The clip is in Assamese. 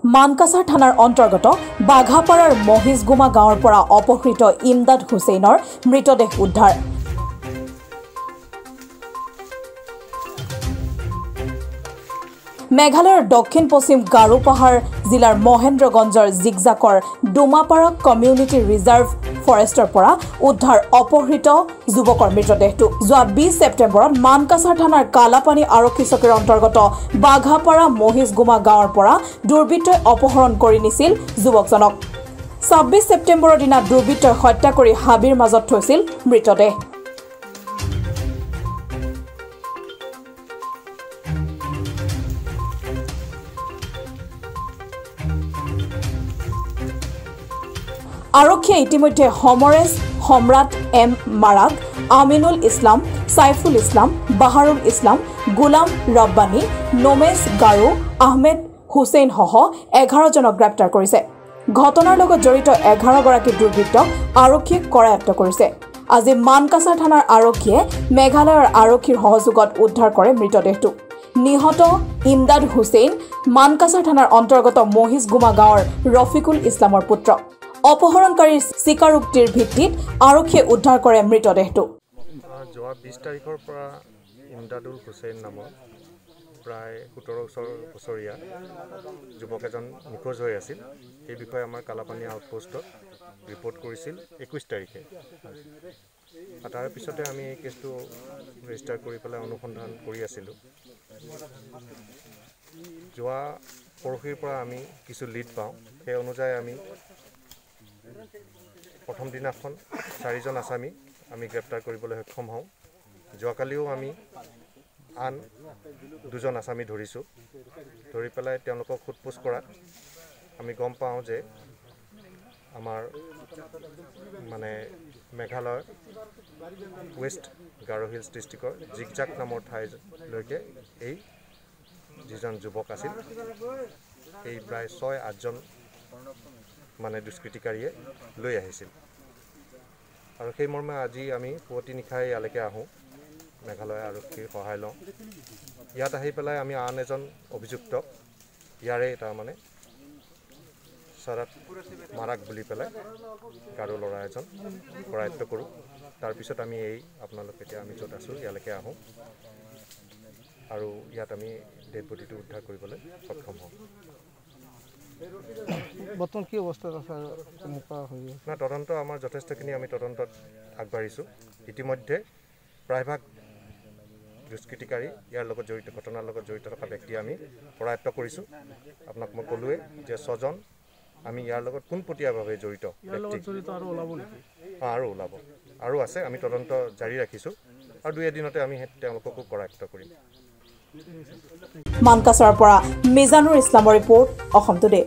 মানকাছাৰ থানাৰ অন্তৰ্গত বাঘাপাৰাৰ মহিষগুমা গাঁৱৰ পৰা অপহৃত ইমদাদ হুছেইনৰ মৃতদেহ উদ্ধাৰ। মেঘালয়ৰ দক্ষিণ পশ্চিম গাৰো পাহাৰ জিলাৰ মহেন্দ্ৰগঞ্জৰ জিগজাকৰ ডুমাপাৰা কমিউনিটি ৰিজাৰ্ভ ফৰেষ্টৰ পৰা উদ্ধাৰ অপহৃত যুৱকৰ মৃতদেহটো। যোৱা 20 ছেপ্টেম্বৰত মানকাছাৰ থানাৰ কালাপানী আৰক্ষী চকীৰ অন্তৰ্গত বাঘাপাৰা মহিষগুমা গাঁৱৰ পৰা দুৰ্বৃত্তই অপহৰণ কৰি নিছিল যুৱকজনক। 26 ছেপ্টেম্বৰৰ দিনা দুৰ্বৃত্তই হত্যা কৰি হাবিৰ মাজত থৈছিল মৃতদেহ। আৰক্ষীয়ে ইতিমধ্যে সমৰেশ সম্ৰাট এম মাৰাক, আমিনুল ইছলাম, সাইফুল ইছলাম, বাহাৰুল ইছলাম, গুলাম ৰব্বানী, নোমেশ গাৰো, আহমেদ হুছেইন সহ 11 জনক গ্ৰেপ্তাৰ কৰিছে। ঘটনাৰ লগত জড়িত 11 গৰাকী দুৰ্বৃত্তক আৰক্ষীয়ে কৰায়ত্ব কৰিছে। আজি মানকাছাৰ থানাৰ আৰক্ষীয়ে মেঘালয়ৰ আৰক্ষীৰ সহযোগত উদ্ধাৰ কৰে মৃতদেহটো। নিহত ইমদাদ হুছেইন মানকাছাৰ থানাৰ অন্তৰ্গত মহিষগুমা গাঁৱৰ ৰফিকুল ইছলামৰ পুত্ৰ। অপহৰণকাৰীৰ স্বীকাৰোক্তিৰ ভিত্তিত আৰক্ষীয়ে উদ্ধাৰ কৰে মৃতদেহটো। যোৱা 20 তাৰিখৰ পৰা ইমদাদুল হুছেইন নামৰ প্ৰায় 17 বছৰীয়া যুৱক এজন নিখোজ হৈ আছিল। এই বিষয়ে আমাৰ কালাপানী আউটপোষ্টত ৰিপৰ্ট কৰিছিল 21 তাৰিখে। তাৰ পিছতে আমি এই কেছটো ৰেজিষ্টাৰ কৰি পেলাই অনুসন্ধান কৰি আছিলোঁ। যোৱা পৰহিৰ পৰা আমি কিছু লিড পাওঁ, সেই অনুযায়ী আমি প্ৰথম দিনাখন 4জন আসামী আমি গ্ৰেপ্তাৰ কৰিবলৈ সক্ষম হওঁ। যোৱাকালিও আমি আন 2জন আসামী ধৰিছোঁ। ধৰি পেলাই তেওঁলোকক সোধপোছ কৰাত আমি গম পাওঁ যে আমাৰ মেঘালয়ৰ ৱেষ্ট গাৰো হিলছ ডিষ্ট্ৰিক্টৰ জিগজাক নামৰ ঠাইলৈকে এই যিজন যুৱক আছিল, এই প্ৰায় 6-8জন দুষ্কৃতিকাৰীয়ে লৈ আহিছিল। আৰু সেই মৰ্মে আজি আমি পুৱতি নিশাই ইয়ালৈকে আহোঁ, মেঘালয় আৰক্ষীৰ সহায় লওঁ। ইয়াত আহি পেলাই আমি আন এজন অভিযুক্তক ইয়াৰে চাৰাত মাৰাক বুলি পেলাই গাৰো ল'ৰা এজন কৰায়ত্ব কৰোঁ। তাৰপিছত আমি আপোনালোকে এতিয়া আমি য'ত আছোঁ ইয়ালৈকে আহোঁ আৰু ইয়াত আমি ডেড বডিটো উদ্ধাৰ কৰিবলৈ সক্ষম হওঁ। বৰ্তমান কি অৱস্থাত আছে? তদন্ত আমাৰ যথেষ্টখিনি আমি তদন্তত আগবাঢ়িছোঁ। ইতিমধ্যে প্ৰায়ভাগ দুষ্কৃতিকাৰী ইয়াৰ লগত জড়িত, ঘটনাৰ লগত জড়িত থকা ব্যক্তি আমি কৰায়ত্ব কৰিছোঁ। আপোনাক মই ক'লোৱে যে 6জন আমি ইয়াৰ লগত পোনপটীয়াভাৱে জড়িত আৰু ওলাব আৰু আছে। আমি তদন্ত জাৰি ৰাখিছোঁ আৰু 2 এদিনতে আমি তেওঁলোককো কৰায়ত্ব কৰিম। মানকাছাৰৰ পৰা মিজানুৰ ইছলামৰ ৰিপৰ্ট, অসম টুডে।